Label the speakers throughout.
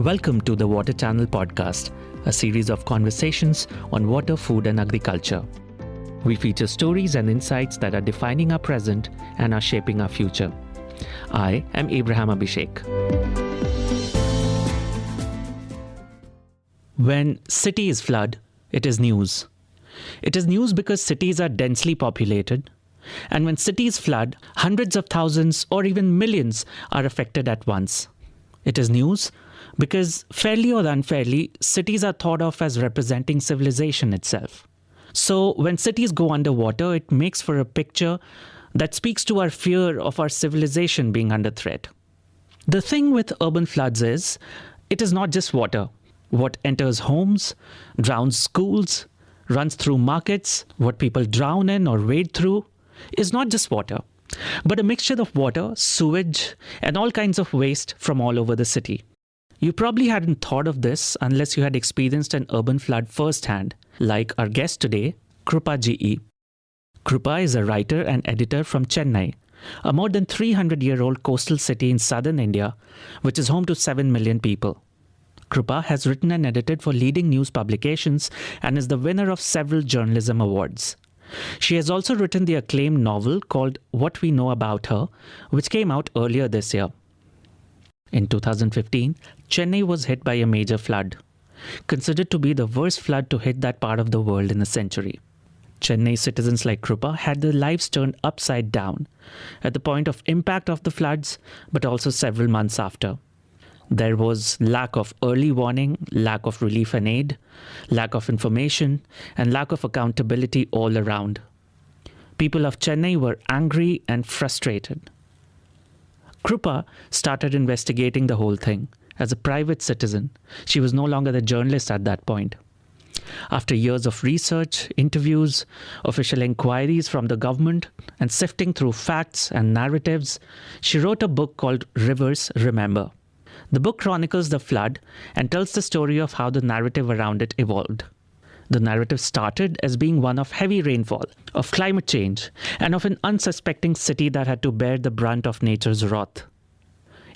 Speaker 1: Welcome to the Water Channel podcast, a series of conversations on water, food, and agriculture. We feature stories and insights that are defining our present and are shaping our future. I am Abraham Abhishek. When cities flood, it is news. It is news because cities are densely populated. And when cities flood, hundreds of thousands or even millions are affected at once. It is news because, fairly or unfairly, cities are thought of as representing civilization itself. So when cities go underwater, it makes for a picture that speaks to our fear of our civilization being under threat. The thing with urban floods is, it is not just water. What enters homes, drowns schools, runs through markets, what people drown in or wade through, is not just water, but a mixture of water, sewage, and all kinds of waste from all over the city. You probably hadn't thought of this unless you had experienced an urban flood firsthand, like our guest today, Krupa GE. Krupa is a writer and editor from Chennai, a more than 300-year-old coastal city in southern India, which is home to 7 million people. Krupa has written and edited for leading news publications and is the winner of several journalism awards. She has also written the acclaimed novel called What We Know About Her, which came out earlier this year. In 2015, Chennai was hit by a major flood, considered to be the worst flood to hit that part of the world in a century. Chennai citizens like Krupa had their lives turned upside down at the point of impact of the floods, but also several months after. There was lack of early warning, lack of relief and aid, lack of information, and lack of accountability all around. People of Chennai were angry and frustrated. Krupa started investigating the whole thing as a private citizen. She was no longer the journalist at that point. After years of research, interviews, official inquiries from the government, and sifting through facts and narratives, she wrote a book called Rivers Remember. The book chronicles the flood and tells the story of how the narrative around it evolved. The narrative started as being one of heavy rainfall, of climate change, and of an unsuspecting city that had to bear the brunt of nature's wrath.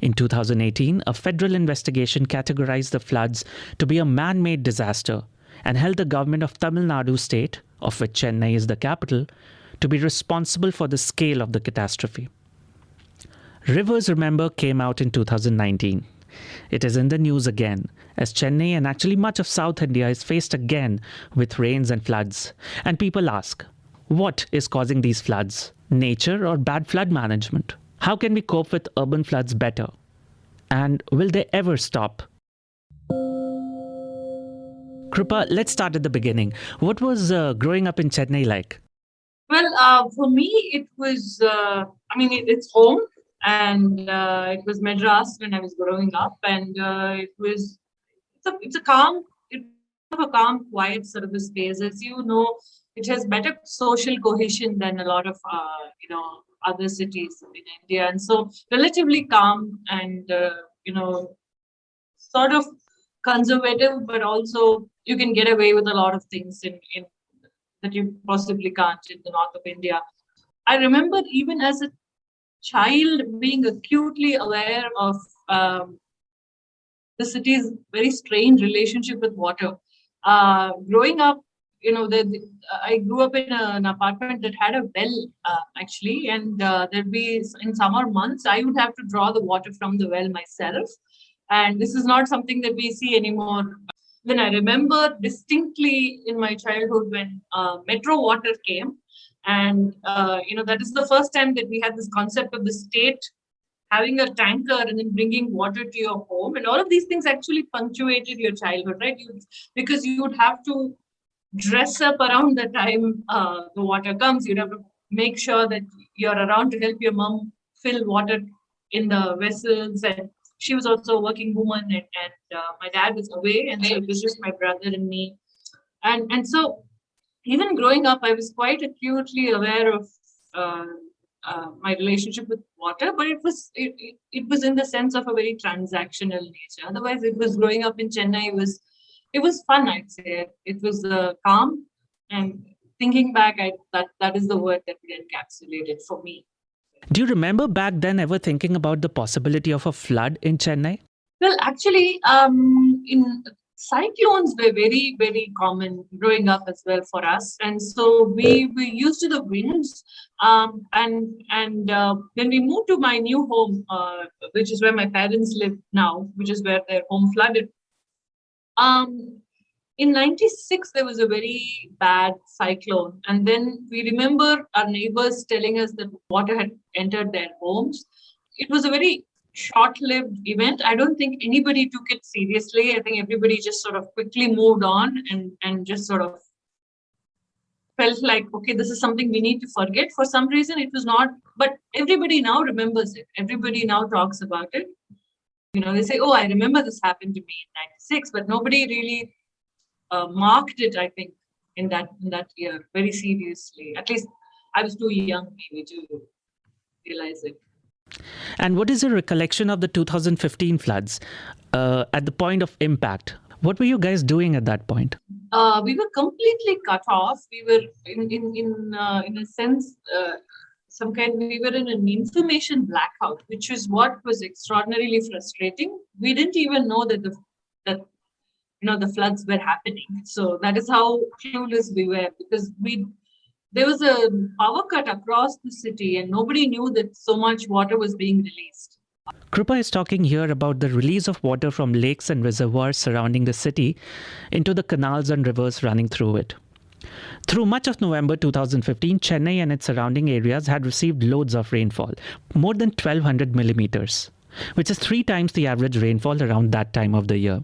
Speaker 1: In 2018, a federal investigation categorized the floods to be a man-made disaster and held the government of Tamil Nadu state, of which Chennai is the capital, to be responsible for the scale of the catastrophe. Rivers Remember came out in 2019. It is in the news again, as Chennai and actually much of South India is faced again with rains and floods. And people ask, what is causing these floods? Nature or bad flood management? How can we cope with urban floods better? And will they ever stop? Krupa, let's start at the beginning. What was growing up in Chennai like?
Speaker 2: Well, for me, it was, it's home. And it was Madras when I was growing up, and it's a calm, quiet sort of a space. As you know, it has better social cohesion than a lot of other cities in India, and so relatively calm and sort of conservative, but also you can get away with a lot of things in that you possibly can't in the north of India. I remember even as a child being acutely aware of the city's very strange relationship with water. Growing up, I grew up in an apartment that had a well actually, and there'd be in summer months I would have to draw the water from the well myself, and this is not something that we see anymore. Then I remember distinctly in my childhood when metro water came. And, that is the first time that we had this concept of the state having a tanker and then bringing water to your home. And all of these things actually punctuated your childhood, right? Because you would have to dress up around the time the water comes. You'd have to make sure that you're around to help your mom fill water in the vessels. And she was also a working woman, and my dad was away. And so it was just my brother and me. And so even growing up, I was quite acutely aware of my relationship with water, but it was in the sense of a very transactional nature. Otherwise, it was growing up in Chennai. It was fun, I'd say. It was calm, and thinking back, that is the word that would encapsulate it for me.
Speaker 1: Do you remember back then ever thinking about the possibility of a flood in Chennai?
Speaker 2: Well, actually, in cyclones were very, very common growing up as well for us, and so we used to the winds. And when we moved to my new home, which is where my parents live now, which is where their home flooded. Um, in 96, there was a very bad cyclone. And then we remember our neighbors telling us that water had entered their homes. It was a very short lived event. I don't think anybody took it seriously. I think everybody just sort of quickly moved on and just sort of felt like, okay, this is something we need to forget. For some reason, it was not, but everybody now remembers it. Everybody now talks about it. They say, oh, I remember this happened to me in 96, but nobody really marked it, I think, in that year very seriously. At least I was too young maybe to realize it.
Speaker 1: And what is your recollection of the 2015 floods at the point of impact? What were you guys doing at that point?
Speaker 2: We were completely cut off. We were in a sense some kind. We were in an information blackout, which is what was extraordinarily frustrating. We didn't even know that the floods were happening. So that is how clueless we were, because there was a power cut across the city and nobody knew that so much water was being released.
Speaker 1: Krupa is talking here about the release of water from lakes and reservoirs surrounding the city into the canals and rivers running through it. Through much of November 2015, Chennai and its surrounding areas had received loads of rainfall, more than 1200 millimeters, which is 3 times the average rainfall around that time of the year.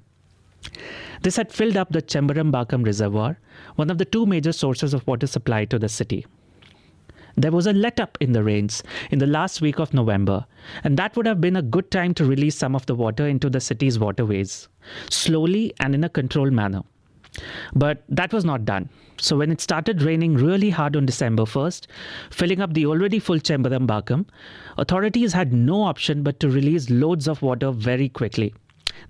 Speaker 1: This had filled up the Chembarambakam Reservoir, one of the 2 major sources of water supply to the city. There was a let-up in the rains in the last week of November, and that would have been a good time to release some of the water into the city's waterways, slowly and in a controlled manner. But that was not done. So when it started raining really hard on December 1st, filling up the already full Chembarambakam, authorities had no option but to release loads of water very quickly.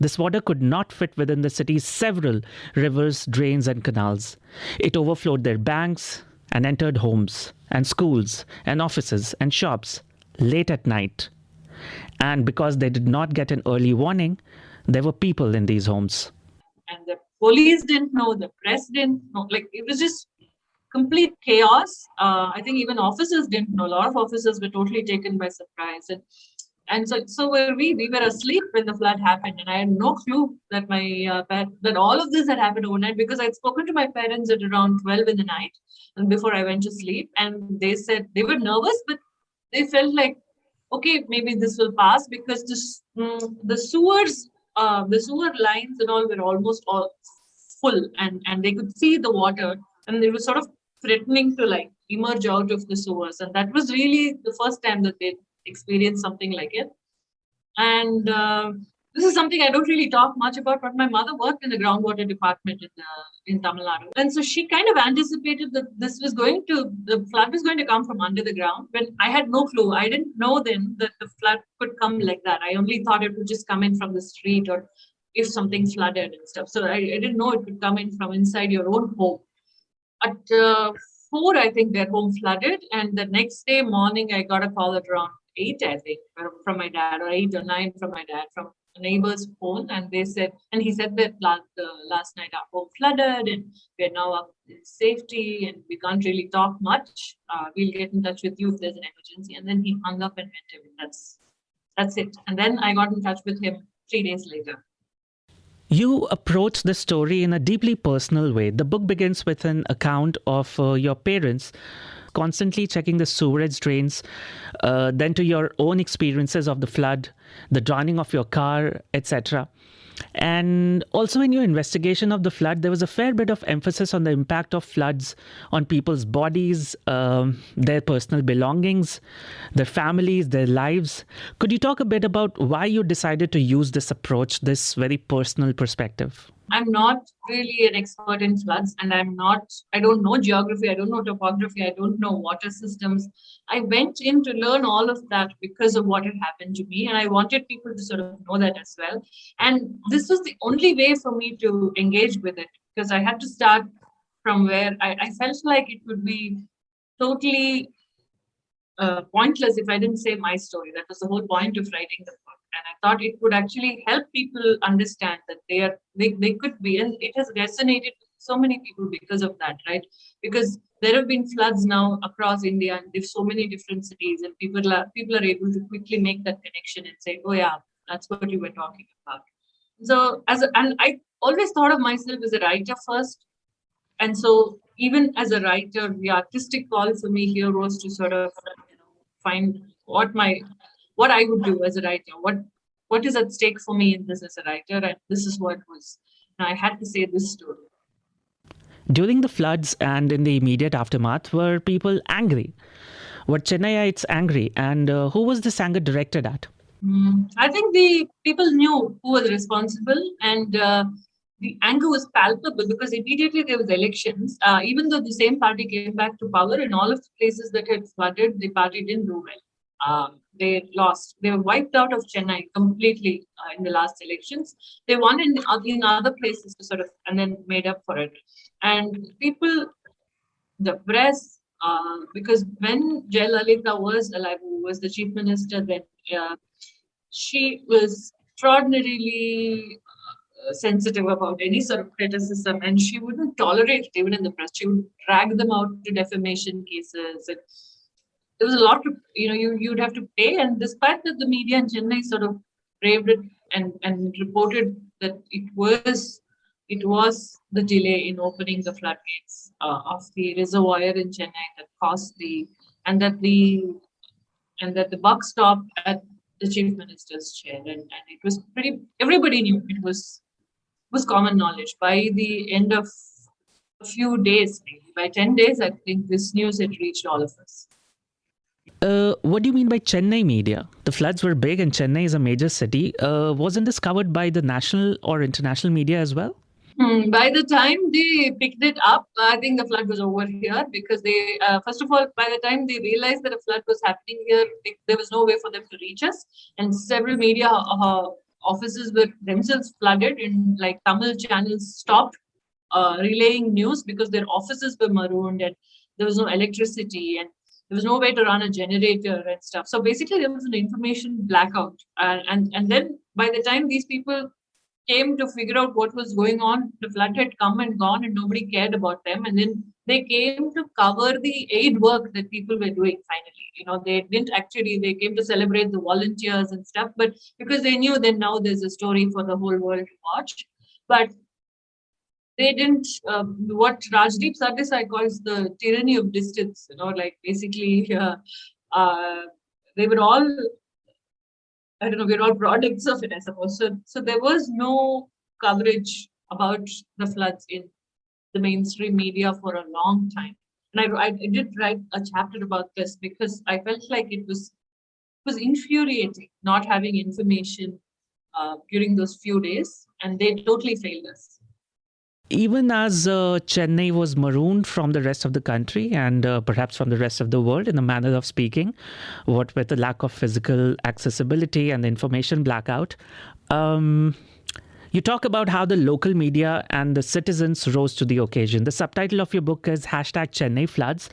Speaker 1: This water could not fit within the city's several rivers, drains and canals. It overflowed their banks and entered homes and schools and offices and shops late at night. And because they did not get an early warning, there were people in these homes.
Speaker 2: And the police didn't know, the press didn't know. Like, it was just complete chaos. I think even officers didn't know. A lot of officers were totally taken by surprise. And so were we. We were asleep when the flood happened, and I had no clue that that all of this had happened overnight, because I'd spoken to my parents at around 12 in the night, and before I went to sleep, and they said they were nervous, but they felt like, okay, maybe this will pass, because the sewer lines and all were almost all full, and they could see the water, and they were sort of threatening to like emerge out of the sewers, and that was really the first time that they experienced something like it. And this is something I don't really talk much about, but my mother worked in the groundwater department in Tamil Nadu. And so she kind of anticipated that the flood was going to come from under the ground, when I had no clue. I didn't know then that the flood could come like that. I only thought it would just come in from the street, or if something flooded and stuff. So I didn't know it could come in from inside your own home. At 4, I think their home flooded. And the next day morning, I got a call at around 8, I think, from my dad, or 8 or 9 from my dad, from a neighbor's phone. And he said that last night our home flooded and we're now up in safety and we can't really talk much. We'll get in touch with you if there's an emergency. And then he hung up and went away. That's it. And then I got in touch with him 3 days later.
Speaker 1: You approach the story in a deeply personal way. The book begins with an account of your parents constantly checking the sewerage drains, then to your own experiences of the flood, the drowning of your car, etc. And also in your investigation of the flood, there was a fair bit of emphasis on the impact of floods on people's bodies, their personal belongings, their families, their lives. Could you talk a bit about why you decided to use this approach, this very personal perspective?
Speaker 2: I'm not really an expert in floods, and I don't know geography, I don't know topography, I don't know water systems. I went in to learn all of that because of what had happened to me, and I wanted people to sort of know that as well. And this was the only way for me to engage with it, because I had to start from where I felt like it would be totally pointless if I didn't say my story. That was the whole point of writing the book. and I thought it would actually help people understand that they could be, and it has resonated with so many people because of that, right? Because there have been floods now across India, and there's so many different cities, and people are able to quickly make that connection and say, "Oh yeah, that's what you were talking about." So and I always thought of myself as a writer first, and so even as a writer, the artistic call for me here was to sort of, find what I would do as a writer, what is at stake for me in this as a writer, and this is what was. And I had to say this story.
Speaker 1: During the floods and in the immediate aftermath, were people angry? Were Chennaiites angry? And who was this anger directed at?
Speaker 2: I think the people knew who was responsible, and the anger was palpable because immediately there was elections. Even though the same party came back to power, in all of the places that had flooded, the party didn't do well. They lost. They were wiped out of Chennai completely in the last elections. They won in other places to sort of and then made up for it. And people, the press, because when Jayalalitha was alive, who was the chief minister then, uh, she was extraordinarily sensitive about any sort of criticism, and she wouldn't tolerate it even in the press. She would drag them out to defamation cases. And there was a lot to, you'd have to pay. And despite that, the media in Chennai sort of braved it and reported that it was the delay in opening the floodgates of the reservoir in Chennai that caused and that the and that the buck stopped at the chief minister's chair, and it was pretty. Everybody knew it was common knowledge. By the end of a few days, maybe by 10 days, I think this news had reached all of us.
Speaker 1: What do you mean by Chennai media? The floods were big and Chennai is a major city. Wasn't this covered by the national or international media as well?
Speaker 2: By the time they picked it up, I think the flood was over here because they, first of all, by the time they realized that a flood was happening here, there was no way for them to reach us. And several media offices were themselves flooded, and like Tamil channels stopped relaying news because their offices were marooned and there was no electricity and there was no way to run a generator and stuff. So basically, there was an information blackout. And then by the time these people came to figure out what was going on, the flood had come and gone, and nobody cared about them. And then they came to cover the aid work that people were doing finally. They didn't actually, they came to celebrate the volunteers and stuff, but because they knew that now there's a story for the whole world to watch. But they didn't, what Rajdeep Sardesai calls the tyranny of distance, like basically, uh, they were all, I don't know, we're all products of it, I suppose. So there was no coverage about the floods in the mainstream media for a long time. And I did write a chapter about this because I felt like it was infuriating not having information during those few days, and they totally failed us.
Speaker 1: Even as Chennai was marooned from the rest of the country and perhaps from the rest of the world, in a manner of speaking, what with the lack of physical accessibility and the information blackout, you talk about how the local media and the citizens rose to the occasion. The subtitle of your book is #Chennai Floods,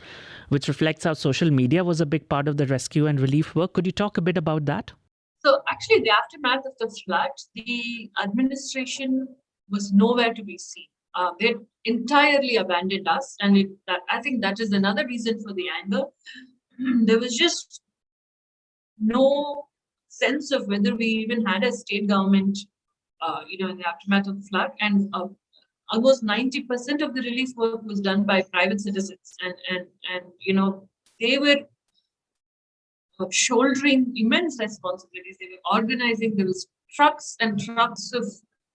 Speaker 1: which reflects how social media was a big part of the rescue and relief work. Could you talk a bit about that?
Speaker 2: So actually, the aftermath of the flood, the administration was nowhere to be seen. They entirely abandoned us, and I think that is another reason for the anger. There was just no sense of whether we even had a state government, in the aftermath of the flood, and almost 90% of the relief work was done by private citizens, and they were shouldering immense responsibilities. They were organizing. There was trucks and trucks of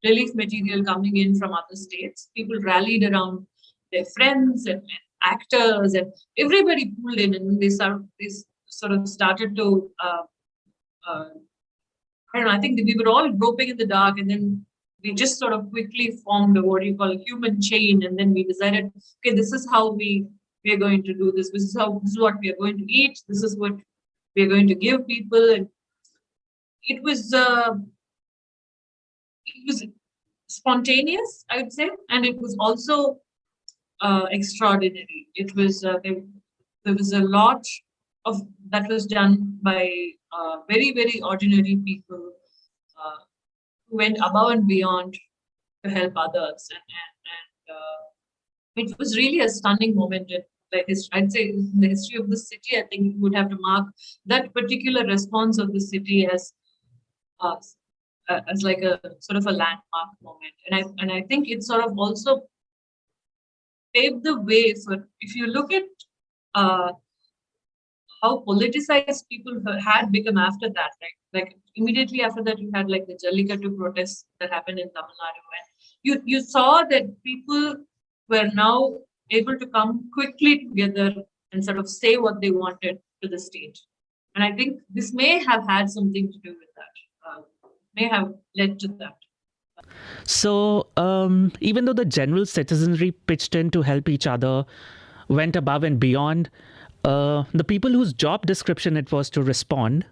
Speaker 2: relief material coming in from other states. People rallied around their friends and actors, and everybody pulled in, and they sort of started to. I don't know. I think that we were all groping in the dark, and then we just sort of quickly formed what you call a human chain, and then we decided, okay, this is how we are going to do this. This is what we are going to eat. This is what we are going to give people, and it was uh, it was spontaneous, I would say, and it was also extraordinary. It was there was a lot of that was done by very very ordinary people went above and beyond to help others, and it was really a stunning moment in I'd say in the history of the city. I think we would have to mark that particular response of the city uh, as like a sort of a landmark moment, and I think it sort of also paved the way for, if you look at uh, how politicized people had become after that. Like immediately after that, you had like the Jallikattu protests that happened in Tamil Nadu, and you saw that people were now able to come quickly together and sort of say what they wanted to the state. And I think this may have had something to do with that. May have led to that.
Speaker 1: So, even though the general citizenry pitched in to help each other, went above and beyond, the people whose job description it was to respond,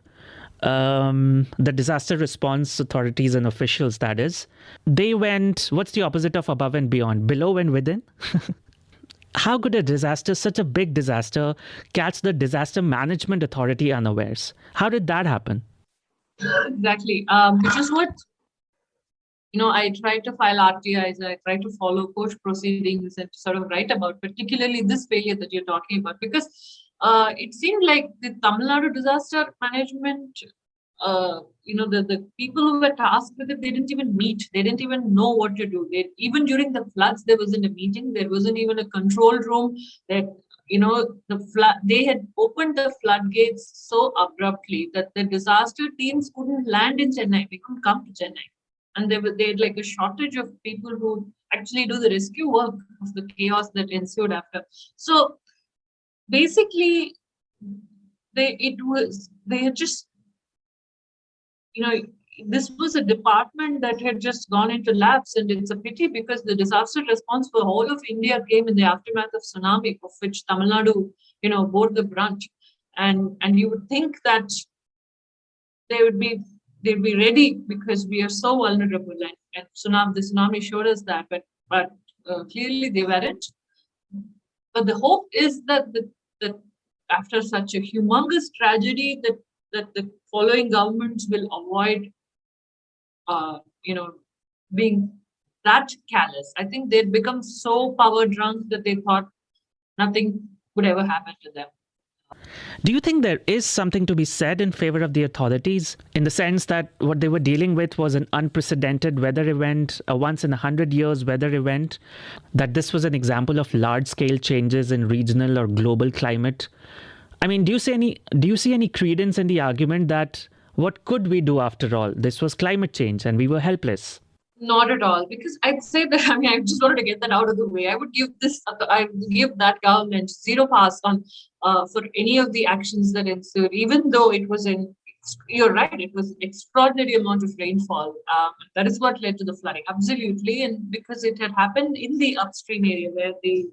Speaker 1: the disaster response authorities and officials, that is, they went, what's the opposite of above and beyond? Below and within? How could a disaster, such a big disaster, catch the disaster management authority unawares? How did that happen?
Speaker 2: Exactly. Which is what, I try to file RTIs, I try to follow court proceedings and sort of write about particularly this failure that you're talking about, because it seemed like the Tamil Nadu disaster management, the people who were tasked with it, they didn't even meet. They didn't even know what to do. Even during the floods, there wasn't a meeting. There wasn't even a control room. That the flood, they had opened the floodgates so abruptly that the disaster teams couldn't land in Chennai. They couldn't come to Chennai, and they had like a shortage of people who actually do the rescue work of the chaos that ensued after. So basically, they had just, this was a department that had just gone into lapse, and it's a pity because the disaster response for whole of India came in the aftermath of tsunami, of which Tamil Nadu, bore the brunt, and you would think that they would be they'd be ready because we are so vulnerable, and the tsunami showed us that, but clearly they weren't. But the hope is that after such a humongous tragedy, that the following governments will avoid, being that callous. I think they'd become so power drunk that they thought nothing could ever happen to them.
Speaker 1: Do you think there is something to be said in favor of the authorities, in the sense that what they were dealing with was an unprecedented weather event, a once in 100 years weather event, that this was an example of large scale changes in regional or global climate? I mean, do you see any credence in the argument that what could we do after all? This was climate change and we were helpless.
Speaker 2: Not at all, because I'd say that, I just wanted to get that out of the way. I would give that government zero pass on for any of the actions that ensued, even though it was you're right, it was extraordinary amount of rainfall. That is what led to the flooding, absolutely, and because it had happened in the upstream area where the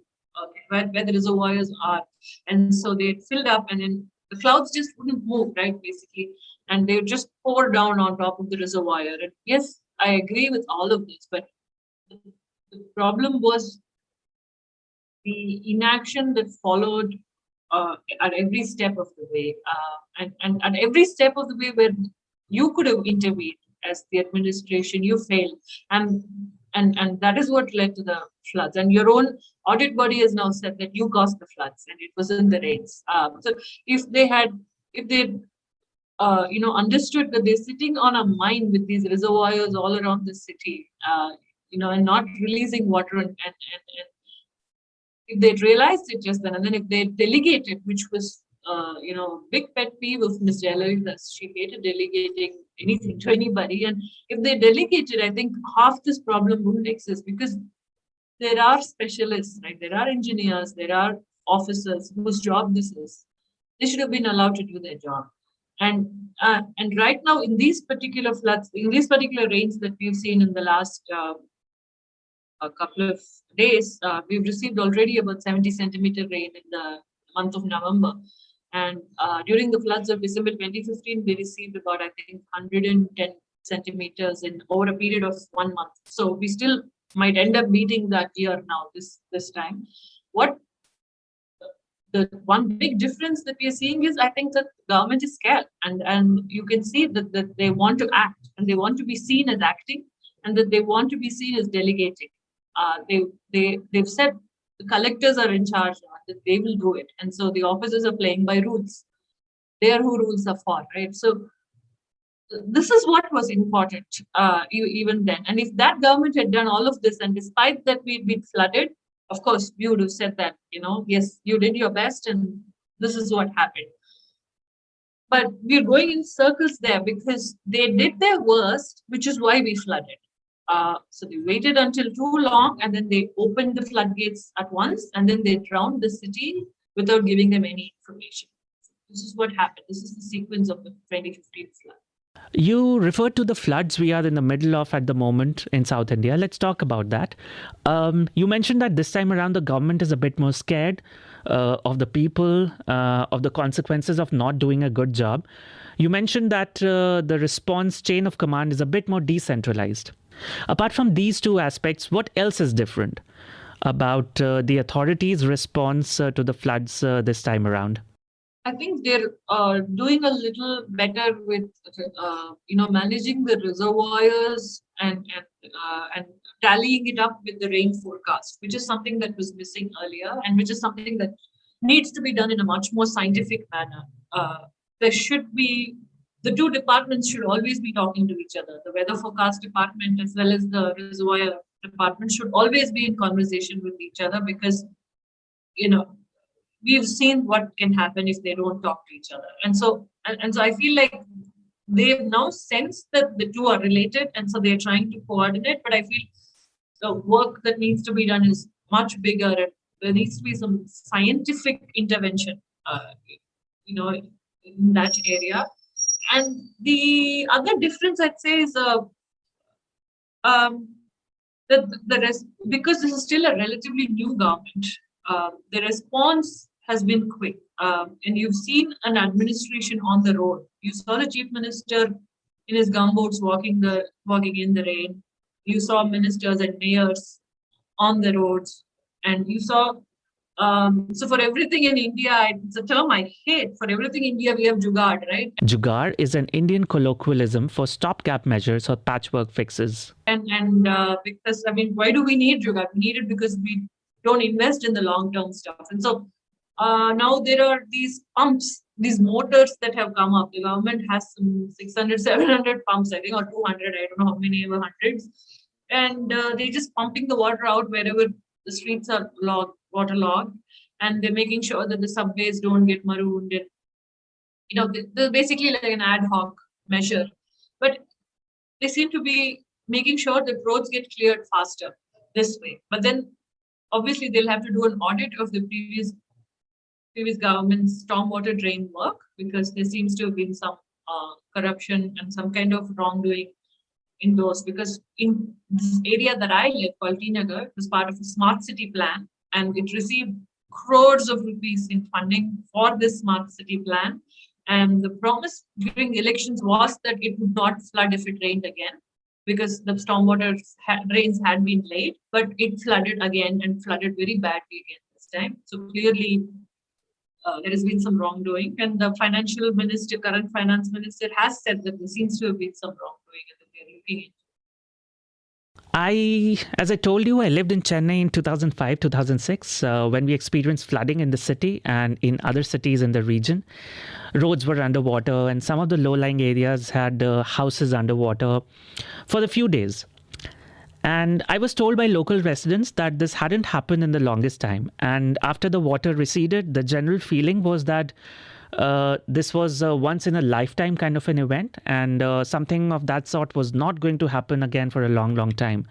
Speaker 2: reservoirs are, and so they had filled up, and then the clouds just wouldn't move, right, basically, and they would just pour down on top of the reservoir. And yes, I agree with all of this, but the problem was the inaction that followed at every step of the way, and at every step of the way where you could have intervened as the administration, you failed, and that is what led to the floods. And your own audit body has now said that you caused the floods, and it wasn't the rains. So if they understood that they're sitting on a mine with these reservoirs all around the city, and not releasing water, and if they'd realized it just then, and then if they delegated, which was, big pet peeve of Ms. Jayalalitha, she hated delegating anything to anybody, and if they delegated, I think half this problem wouldn't exist, because there are specialists, right? There are engineers, there are officers whose job this is. They should have been allowed to do their job. And right now, in these particular floods, in these particular rains that we've seen in the last a couple of days, we've received already about 70 centimeter rain in the month of November. And during the floods of December 2015, we received about, I think, 110 centimeters in over a period of 1 month. So we still might end up meeting that year now, this time. What the one big difference that we are seeing is I think that government is scared, and you can see that they want to act and they want to be seen as acting, and that they want to be seen as delegating. They've said the collectors are in charge now, that they will do it, and so the officers are playing by rules. They are who rules are for, right? So this is what was important even then. And if that government had done all of this, and despite that we'd been flooded, of course, we would have said that, yes, you did your best and this is what happened. But we're going in circles there because they did their worst, which is why we flooded. So they waited until too long and then they opened the floodgates at once and then they drowned the city without giving them any information. This is what happened. This is the sequence of the 2015 flood.
Speaker 1: You referred to the floods we are in the middle of at the moment in South India. Let's talk about that. You mentioned that this time around the government is a bit more scared of the people, of the consequences of not doing a good job. You mentioned that the response chain of command is a bit more decentralized. Apart from these two aspects, what else is different about the authorities' response to the floods this time around?
Speaker 2: I think they're doing a little better with, managing the reservoirs and tallying it up with the rain forecast, which is something that was missing earlier, and which is something that needs to be done in a much more scientific manner. There should be the two departments should always be talking to each other. The weather forecast department as well as the reservoir department should always be in conversation with each other because, we've seen what can happen if they don't talk to each other. And so I feel like they've now sensed that the two are related, and so they're trying to coordinate. But I feel the work that needs to be done is much bigger, and there needs to be some scientific intervention, in that area. And the other difference I'd say is the rest, because this is still a relatively new government. The response has been quick, and you've seen an administration on the road. You saw the chief minister in his gumboots walking in the rain. You saw ministers and mayors on the roads, and you saw. So for everything in India, it's a term I hate. For everything in India, we have jugaad, right?
Speaker 1: Jugaad is an Indian colloquialism for stopgap measures or patchwork fixes.
Speaker 2: And because why do we need jugaad? We need it because we don't invest in the long-term stuff. And so now there are these pumps, these motors that have come up. The government has some 600, 700 pumps, I think, or 200, I don't know how many, ever hundreds. And they're just pumping the water out wherever the streets are waterlogged. And they're making sure that the subways don't get marooned. And, they're basically like an ad hoc measure. But they seem to be making sure that roads get cleared faster this way. But then obviously they'll have to do an audit of the previous government's stormwater drain work, because there seems to have been some corruption and some kind of wrongdoing in those. Because in this area that I live, called Tinagar, it was part of a smart city plan, and it received crores of rupees in funding for this smart city plan. And the promise during the elections was that it would not flood if it rained again, because the stormwater drains had been laid, but it flooded again and flooded very badly again this time. So clearly, there has been some wrongdoing, and the current finance minister, has said that there seems to have been some wrongdoing and that they're looking into.
Speaker 1: As I told you, I lived in Chennai in 2005, 2006, when we experienced flooding in the city and in other cities in the region. Roads were underwater and some of the low-lying areas had houses underwater for a few days. And I was told by local residents that this hadn't happened in the longest time. And after the water receded, the general feeling was that this was a once in a lifetime kind of an event, and something of that sort was not going to happen again for a long, long time.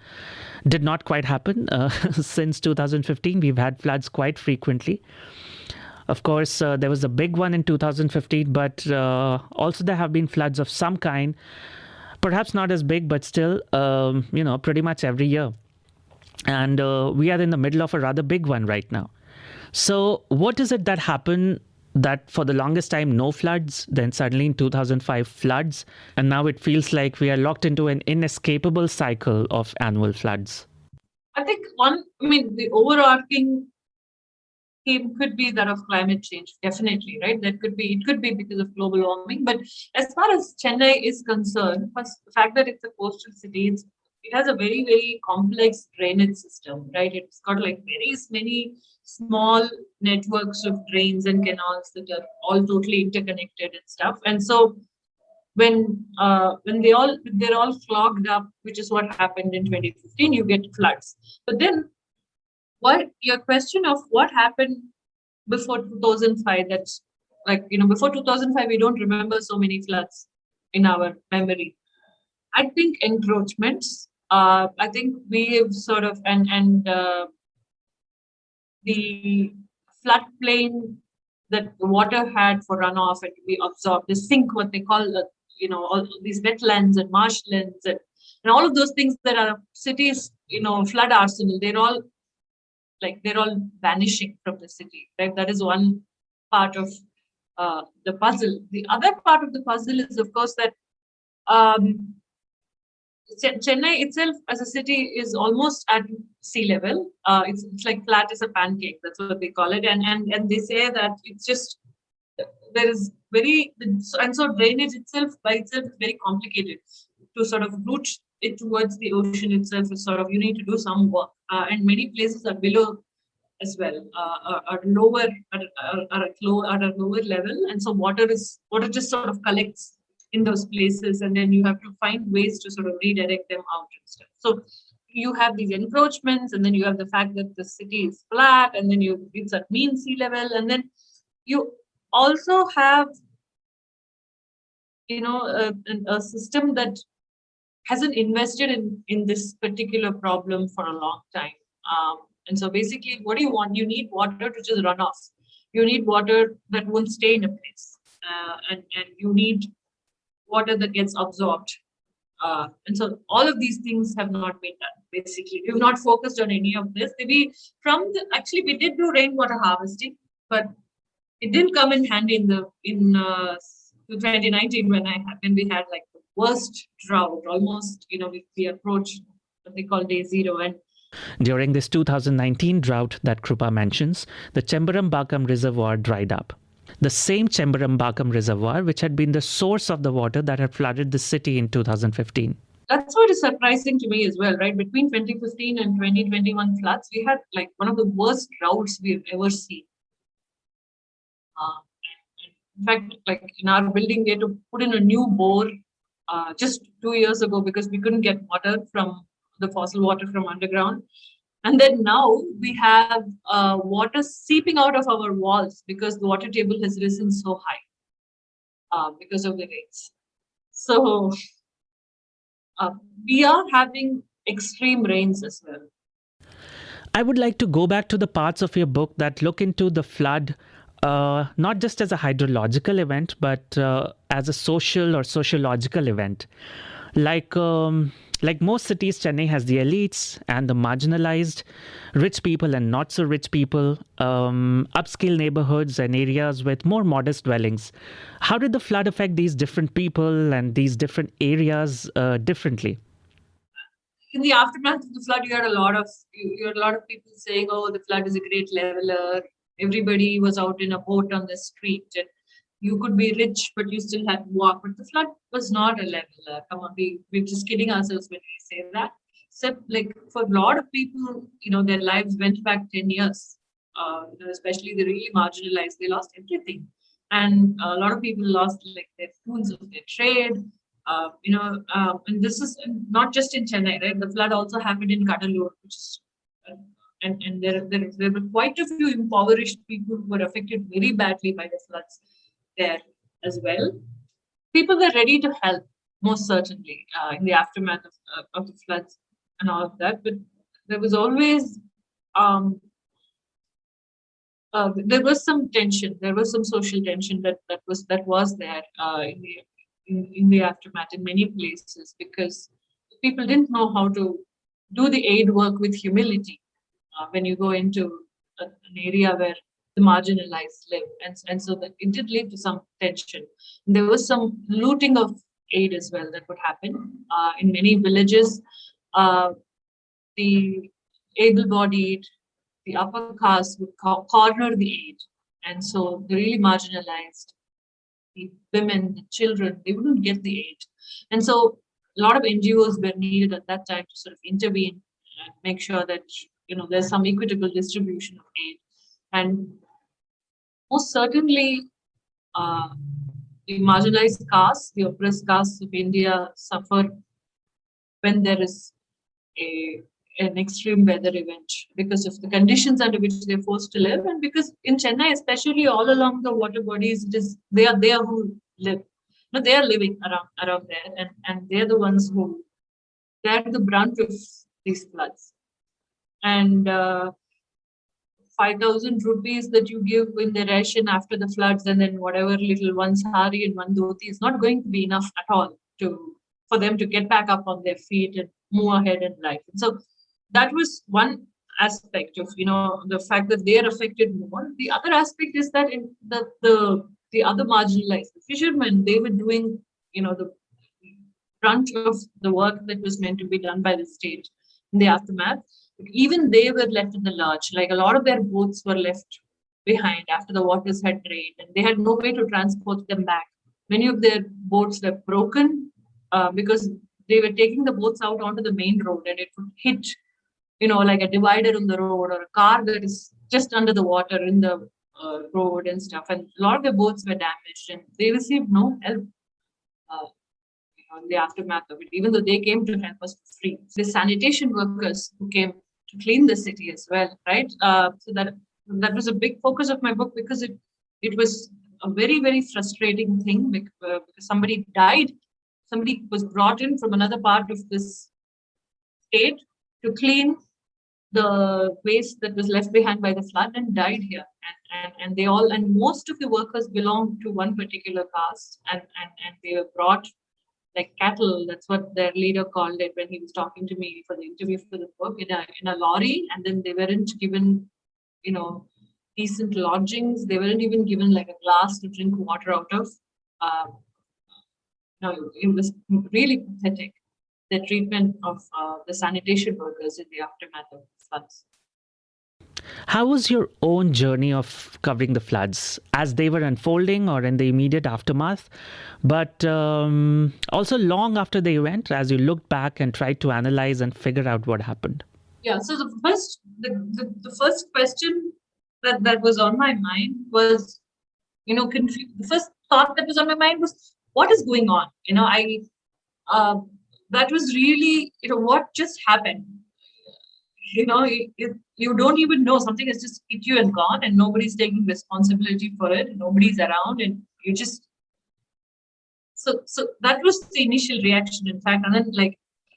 Speaker 1: Did not quite happen. Since 2015, we've had floods quite frequently. Of course, there was a big one in 2015, but also there have been floods of some kind. Perhaps not as big, but still, pretty much every year. And we are in the middle of a rather big one right now. So what is it that happened that for the longest time, no floods, then suddenly in 2005, floods, and now it feels like we are locked into an inescapable cycle of annual floods?
Speaker 2: I think the overarching could be that of climate change, definitely, right? It could be because of global warming. But as far as Chennai is concerned, first, the fact that it's a coastal city, it has a very, very complex drainage system, right? It's got like very many small networks of drains and canals that are all totally interconnected and stuff. And so when they're all clogged up, which is what happened in 2015, you get floods. But then what your question of what happened before 2005, that's like, before 2005 we don't remember so many floods in our memory. I think encroachments, I think we have sort of, and the floodplain that the water had for runoff and to be absorbed, the sink, what they call, all these wetlands and marshlands and all of those things that are cities, flood arsenal, they're all vanishing from the city, right? That is one part of the puzzle. The other part of the puzzle is, of course, that um, Chennai itself as a city is almost at sea level. It's like flat as a pancake. That's what they call it, and they say that it's just there is very, and so drainage itself by itself is very complicated. To sort of route it towards the ocean itself is sort of, you need to do some work, and many places are below as well, are lower at a lower level, and so water just sort of collects in those places, and then you have to find ways to sort of redirect them out and stuff. So you have these encroachments, and then you have the fact that the city is flat, and then it's at mean sea level, and then you also have a system that hasn't invested in this particular problem for a long time. And so basically, what do you want? You need water to just run off. You need water that won't stay in a place, and you need water that gets absorbed. And so all of these things have not been done. Basically, we've not focused on any of this. Actually, we did do rainwater harvesting, but it didn't come in handy in 2019 when we had like the worst drought. Almost, we approached what they call day zero. And
Speaker 1: during this 2019 drought that Krupa mentions, the Chembarambakam Reservoir dried up. The same Chembarambakam Reservoir which had been the source of the water that had flooded the city in 2015.
Speaker 2: That's what is surprising to me as well, right? Between 2015 and 2021 floods, we had like one of the worst droughts we've ever seen. In fact, like in our building, we had to put in a new bore just 2 years ago because we couldn't get water from the fossil water from underground. And then now we have water seeping out of our walls because the water table has risen so high because of the rains. So we are having extreme rains as well.
Speaker 1: I would like to go back to the parts of your book that look into the flood not just as a hydrological event, but as a social or sociological event. Like most cities, Chennai has the elites and the marginalized, rich people and not so rich people, upscale neighborhoods and areas with more modest dwellings. How did the flood affect these different people and these different areas differently?
Speaker 2: In the aftermath of the flood, you had a lot of people saying, "Oh, the flood is a great leveler." Everybody was out in a boat on the street, and you could be rich, but you still had to walk. But the flood was not a leveler. Come on, we're just kidding ourselves when we say that. Except, like, for a lot of people, their lives went back 10 years. Especially the really marginalized, they lost everything, and a lot of people lost like their tools of their trade. And this is not just in Chennai, right? The flood also happened in Cuddalore, which is and there were quite a few impoverished people who were affected very badly by the floods there as well. People were ready to help, most certainly, in the aftermath of the floods and all of that. But there was always there was some tension. There was some social tension that was there in the aftermath in many places, because people didn't know how to do the aid work with humility. When you go into an area where the marginalized live, and so that it did lead to some tension. There was some looting of aid as well that would happen in many villages. The able-bodied, the upper caste would corner the aid. And so the really marginalized, the women, the children, they wouldn't get the aid. And so a lot of NGOs were needed at that time to sort of intervene and make sure that there's some equitable distribution of aid. And most certainly, uh, the marginalized castes, the oppressed castes of India suffer when there is a an extreme weather event because of the conditions under which they're forced to live, and because in Chennai, especially all along the water bodies, it is they are there who live. No, they are living around there, and they're the ones who bear the brunt of these floods. And 5,000 rupees that you give in the ration after the floods, and then whatever little one sari and one dhoti is not going to be enough at all for them to get back up on their feet and move ahead in life. And so that was one aspect of the fact that they are affected more. The other aspect is that in the other marginalized, the fishermen, they were doing the brunt of the work that was meant to be done by the state in the aftermath. Even they were left in the lurch. Like a lot of their boats were left behind after the waters had drained, and they had no way to transport them back. Many of their boats were broken because they were taking the boats out onto the main road, and it would hit, like a divider on the road or a car that is just under the water in the road and stuff. And a lot of their boats were damaged, and they received no help. In the aftermath of it, even though they came to help us for free. The sanitation workers who came to clean the city as well, right? So that was a big focus of my book, because it was a very, very frustrating thing because somebody died. Somebody was brought in from another part of this state to clean the waste that was left behind by the flood and died here. And they all, and most of the workers belonged to one particular caste, and they were brought like cattle. That's what their leader called it when he was talking to me for the interview for the book, in a lorry. And then they weren't given, decent lodgings. They weren't even given like a glass to drink water out of. It was really pathetic, the treatment of the sanitation workers in the aftermath of the floods.
Speaker 1: How was your own journey of covering the floods as they were unfolding or in the immediate aftermath, but also long after the event, as you looked back and tried to analyze and figure out what happened?
Speaker 2: Yeah, so the first question that was on my mind was, the first thought that was on my mind was, what is going on? That was really, what just happened? You don't even know, something has just hit you and gone, and nobody's taking responsibility for it. Nobody's around, and you just. So that was the initial reaction, in fact. And then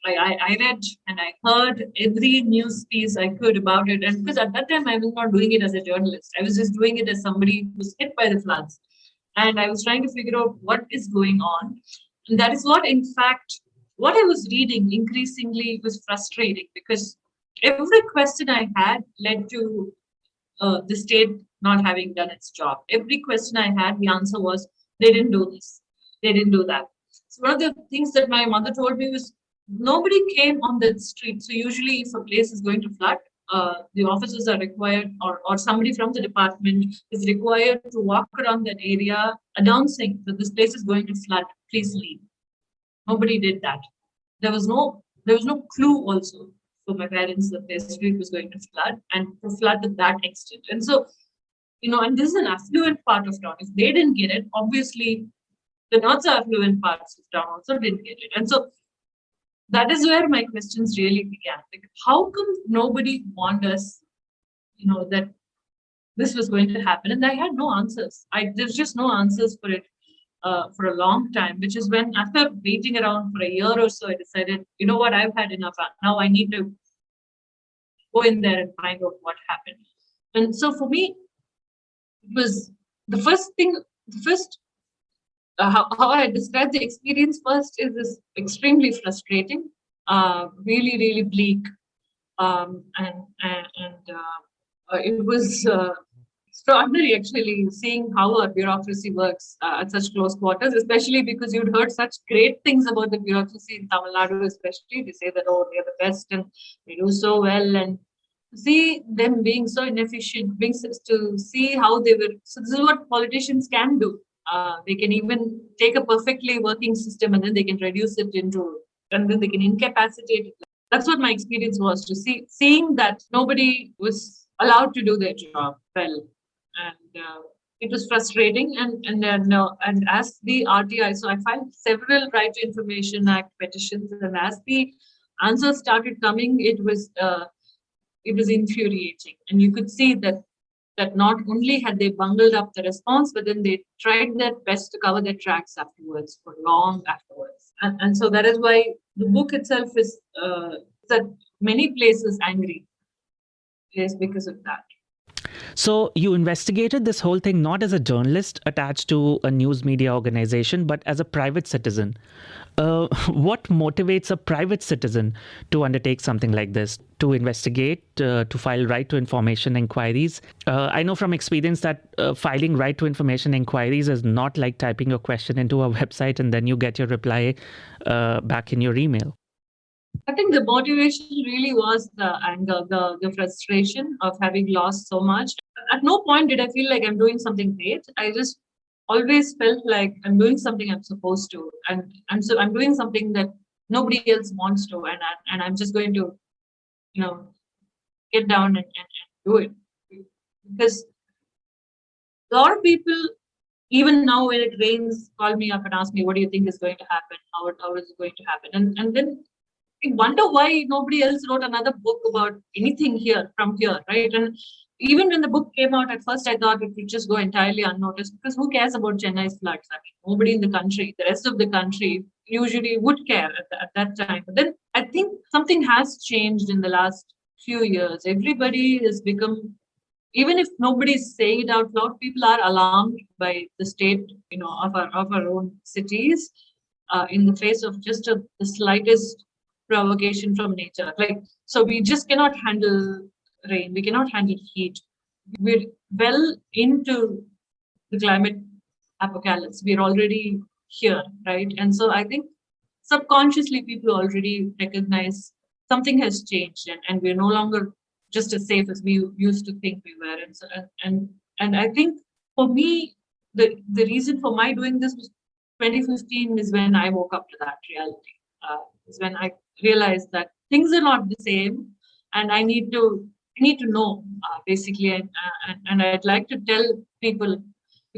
Speaker 2: I read and I heard every news piece I could about it. And because at that time I was not doing it as a journalist, I was just doing it as somebody who was hit by the floods. And I was trying to figure out what is going on. And that is what, in fact, what I was reading increasingly was frustrating, because every question I had led to the state not having done its job. Every question I had, the answer was, they didn't do this, they didn't do that. So one of the things that my mother told me was, nobody came on the street. So usually if a place is going to flood, the officers are required, or somebody from the department is required to walk around that area announcing that this place is going to flood, please leave. Nobody did that. There was no clue also for my parents that their street was going to flood, and to flood to that extent. And so, and this is an affluent part of town. If they didn't get it, obviously the not so affluent parts of town also didn't get it. And so that is where my questions really began. Like, how come nobody warned us, that this was going to happen? And I had no answers. There's just no answers for it for a long time, which is when, after waiting around for a year or so, I decided, what, I've had enough. Now I need to go in there and find out what happened. And so for me, it was how I describe the experience first is this extremely frustrating, really, really bleak. And it was extraordinary, actually, seeing how our bureaucracy works at such close quarters, especially because you'd heard such great things about the bureaucracy in Tamil Nadu, especially. They say that, oh, they're the best and they do so well. And see them being so inefficient, to see how they were. So this is what politicians can do. They can even take a perfectly working system and then they can reduce it into, and then they can incapacitate it. That's what my experience was, to seeing that nobody was allowed to do their job well, and it was frustrating. And as the RTI, so I filed several Right to Information Act petitions, and as the answers started coming, it was infuriating, and you could see that not only had they bungled up the response, but then they tried their best to cover their tracks afterwards, for long afterwards. And so that is why the book itself is at many places angry, is because of that.
Speaker 1: So you investigated this whole thing not as a journalist attached to a news media organization, but as a private citizen. What motivates a private citizen to undertake something like this, to investigate, to file right to information inquiries? I know from experience that filing right to information inquiries is not like typing a question into a website and then you get your reply back in your email.
Speaker 2: I think the motivation really was the anger, the frustration of having lost so much. At no point did I feel like I'm doing something great. I just always felt like I'm doing something I'm supposed to, and so I'm doing something that nobody else wants to, and I'm just going to, you know, get down and do it, because a lot of people, even now when it rains, call me up and ask me, what do you think is going to happen? How is it going to happen? And then I wonder why nobody else wrote another book about anything from here, right? And even when the book came out, at first I thought it would just go entirely unnoticed, because who cares about Chennai's floods? I mean, nobody in the country, the rest of the country usually would care at that time. But then I think something has changed in the last few years. Everybody has become, even if nobody's saying it out loud, people are alarmed by the state, of our own cities, in the face of just the slightest provocation from nature. Like, so we just cannot handle rain, we cannot handle heat. We're well into the climate apocalypse. We're already here, right? And so I think subconsciously people already recognize something has changed, and we're no longer just as safe as we used to think we were. And I think for me, the reason for my doing this was 2015 is when I woke up to that reality. Is when I realized that things are not the same, and I need to know, basically, and I'd like to tell people.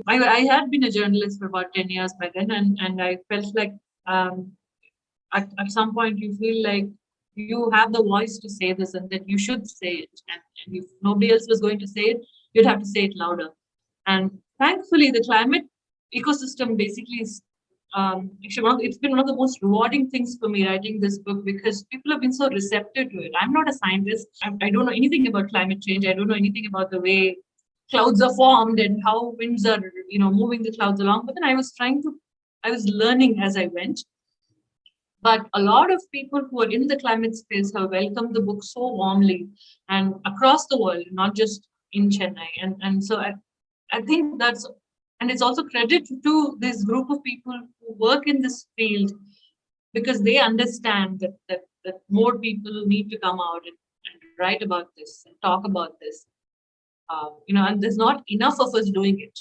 Speaker 2: I had been a journalist for about 10 years by then, and I felt like, um, at some point you feel like you have the voice to say this, and that you should say it, and if nobody else was going to say it, you'd have to say it louder. And thankfully the climate ecosystem basically is, it's been one of the most rewarding things for me writing this book, because people have been so receptive to it. I'm not a scientist. I don't know anything about climate change. I don't know anything about the way clouds are formed and how winds are, moving the clouds along. But then I was learning as I went. But a lot of people who are in the climate space have welcomed the book so warmly, and across the world, not just in Chennai. And so I think and it's also credit to this group of people who work in this field, because they understand that more people need to come out and write about this and talk about this. And there's not enough of us doing it.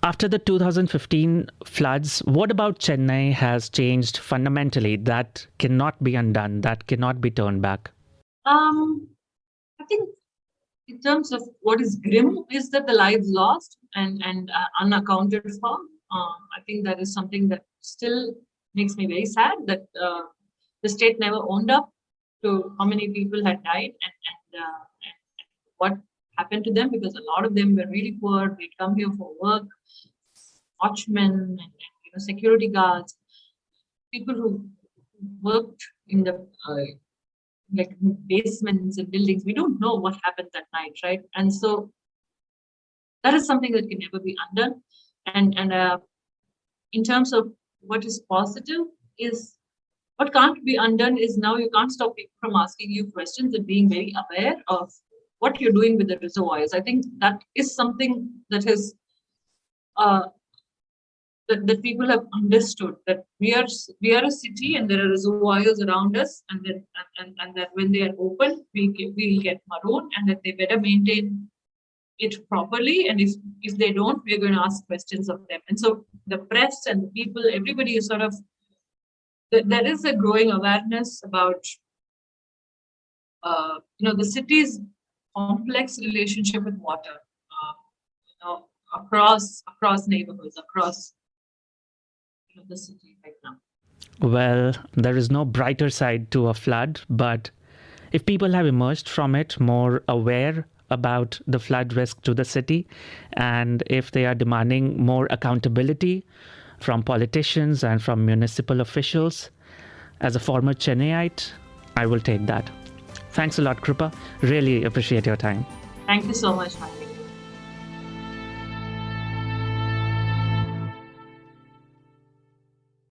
Speaker 1: After the 2015 floods, what about Chennai has changed fundamentally that cannot be undone, that cannot be turned back?
Speaker 2: I think in terms of what is grim is that the lives lost and unaccounted for. I think that is something that still makes me very sad, that the state never owned up to how many people had died and what happened to them, because a lot of them were really poor. They'd come here for work, watchmen and security guards, people who worked in the like basements and buildings. We don't know what happened that night, right? And so that is something that can never be undone. And in terms of what is positive, is what can't be undone is now you can't stop people from asking you questions and being very aware of what you're doing with the reservoirs. I think that is something that has that people have understood that we are a city and there are reservoirs around us, and that when they are open, we'll get maroon, and that they better maintain it properly. And if they don't, we're going to ask questions of them. And so the press and the people, everybody is sort of there is a growing awareness about the city's complex relationship with water, across neighborhoods, across the city right now.
Speaker 1: Well, there is no brighter side to a flood, but if people have emerged from it more aware about the flood risk to the city, and if they are demanding more accountability from politicians and from municipal officials, as a former Chennaiite, I will take that. Thanks a lot, Kripa. Really appreciate your time.
Speaker 2: Thank you so much, Mike.